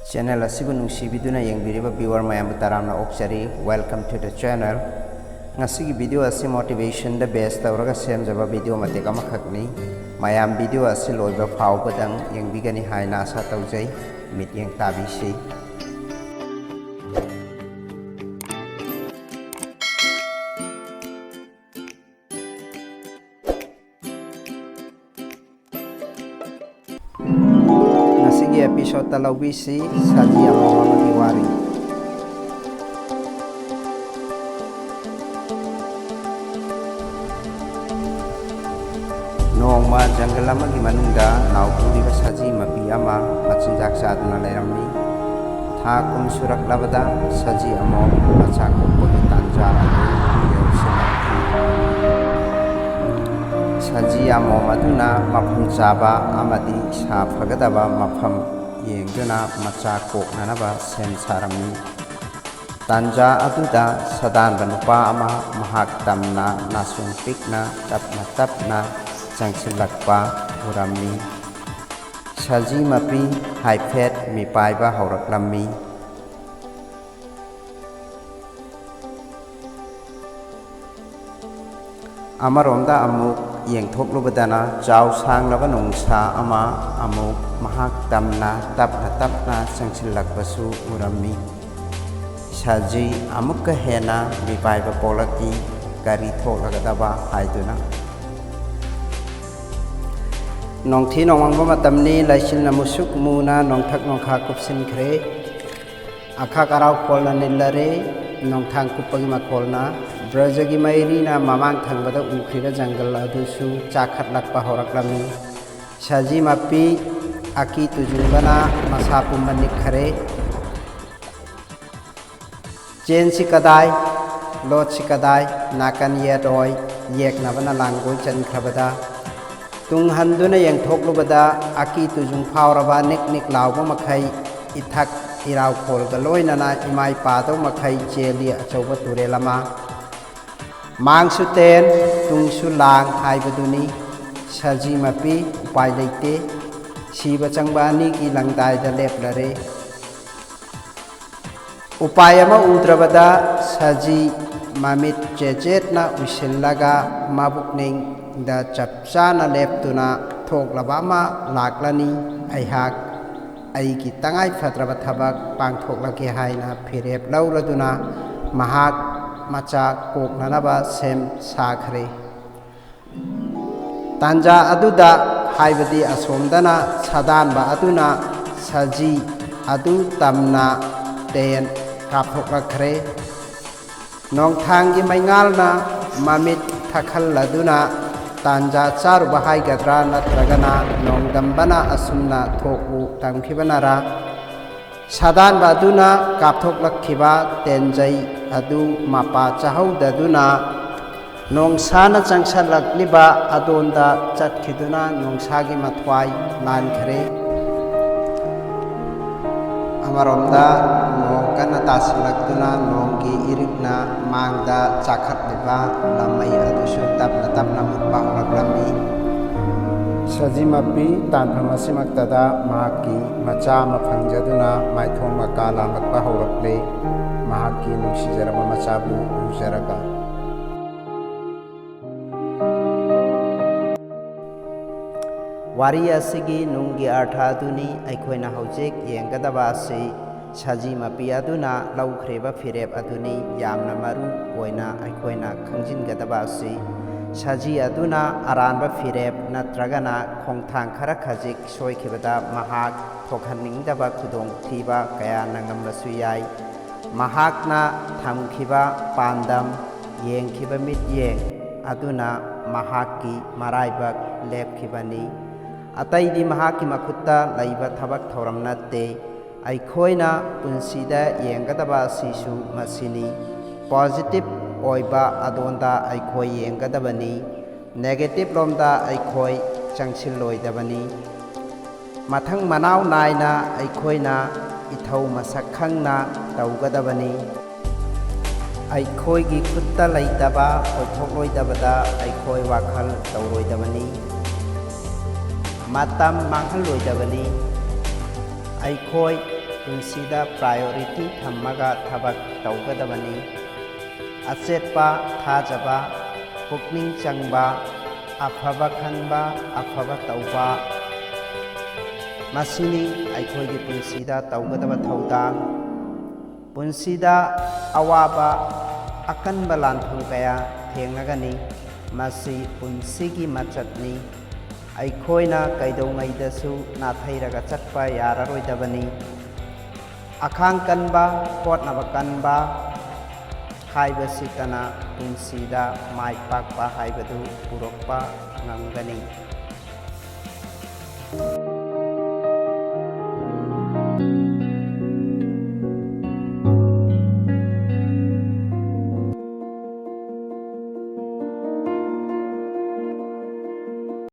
Channel asibu nungsibidu na yengbiriba viewer mayam taramna okchari. Welcome to the channel. Ngasigi video asi motivation the best tauraga semjaba video mate kama khakni. Mayam video asi loiba phau badang yengbigani haina asa taujai mit yeng tabisi. Ngasigi episode talawisi saji ang mga magiwari. Noong ma jungle ama gimanungda naupuri ba saji mapi ama machinjak sa aduna layramni. Tha kum surak labada saji amo machak pagi tanja saji amo maduna mafam chaba amadi sa phagadaba mafam yengduna machak kok nanaba sem saramni. Tanja aduda sadan banupa ama mahak tamna nasung pikna tapna Sangsilakpa uramni saji mapi haifet mi paiba hauraklammi amaromda amuk yengthok lubadana jaw sang laba nongsa ama amuk mahak tamna tapna sangsilakpasu urammi saji amuk ka hena mi paiba polaki gari thok lagadaba haiduna Nong thi nong wangba matamni laisil na musuk muna nong thak nong kha kupsin khre akha karau kolna nillare nong thang kupagi makolna brajagi mairi na mamang thangbada ukhriga jangal adusu chakhat lakpa horaklami saji mapi aki tujungbana masapum manik khare chen si kadai lot si kadai nakan ye doi yek nabana langoi chan khabada tung handuna yang thok lubada aki tujung phawraba nik lawba makhai ithak iraw khol ga loinana imai pa to makhai cheli achauba turelama mangsu ten tungsu lang haibaduni saji mapi upai leite siba changbani ki langdai da leplare upai ama udrabada saji mamit jejet na usillaga mabukning da chapchana leptuna thok labama laklani aihak aigi tangai phatraba thabak pangthok lake haina phirep lauraduna mahak macha kok nanaba sem sakhre tanja aduda haibadi asomdana sadanba aduna saji adu tamna ten kaphok lakhre nong thangi maingalna mamit thakhal laduna Tanja charu bahai gadra natragana nong dambana asumna thoku tamkhibanara sadan baduna kapthok lakhiba tenjai adu mapa chahau daduna nong sana changsal lakliba adonda chatkhiduna nong sagi mathwai nan khare amaromda nong kana tasilakduna nong ki irikna mangda chakhat liba lamai adusu tapna mutpa horaklami saji mapi tanpham asimaktada mahaki macha maphangjaduna maithong makala makpa horakle mahaki nungsijaraba machabu ujaraga wari asigi nunggi artha aduni aikhoina hojek yengadaba asi saji mapi aduna laukreba phirep aduni yamna maru oina aikhoina khangjingadaba asi saji aduna aranba phirep natragana khongthang khara khajik soikhibada mahak thokhaningdaba khudong thiba kaya nangamrasu yai mahakna thamkhiba pandam yengkhiba mit yeng aduna mahaki maraibak lepkhibani ataidi mahaki makutta laiba thabak thoram natte aikhoina punsida yengadaba sisu masini positive oiba adonda aikhoi yengadabani negative lomda aikhoi changsilloidabani mathang manau naina aikhoina ithau masak khangna taugadabani aikhoigi khutta laitaba oithokloidabada aikhoi wakhal tauroidabani matam manghalloidabani aikoi ꯄꯨꯟꯁꯤꯗ priority ꯊꯝꯃꯒ ꯊꯕꯛ ꯇꯧꯒꯗꯕꯅꯤ꯫ ꯑꯆꯦꯠꯄ ꯊꯥꯖꯕ, ꯄꯨꯛꯅꯤꯡ ꯆꯪꯕ, ꯑꯐꯕ ꯈꯟꯕ, ꯑꯐꯕ ꯇꯧꯕ, ꯃꯁꯤꯅꯤ ꯑꯩꯈꯣꯏꯒꯤ ꯄꯨꯟꯁꯤꯗ ꯇꯧꯒꯗꯕ ꯊꯧꯗꯥꯡ꯫ ꯄꯨꯟꯁꯤꯗ ꯑꯋꯥꯕ, ꯑꯀꯟꯕ ꯂꯥꯟꯐꯝ ꯀꯌꯥ ꯊꯦꯡꯅꯒꯅꯤ꯫ ꯃꯁꯤ ꯄꯨꯟꯁꯤꯒꯤ ꯃꯆꯠꯅꯤ꯫ ꯑꯩꯈꯣꯏꯅ ꯀꯩꯗꯧꯉꯩꯗꯁꯨ ꯅꯥꯊꯩꯔꯒ ꯆꯠꯄ ꯌꯥꯔꯔꯣꯏꯗꯕꯅꯤ꯫ ꯑꯈꯥꯡ ꯀꯟꯕ, ꯍꯣꯠꯅꯕ ꯀꯟꯕ ꯍꯥꯏꯕꯁꯤꯇꯅ ꯄꯨꯟꯁꯤꯗ ꯃꯥꯏ ꯄꯥꯛꯄ ꯍꯥꯏꯕꯗꯨ ꯄꯨꯔꯛꯄ ꯉꯝꯒꯅꯤ꯫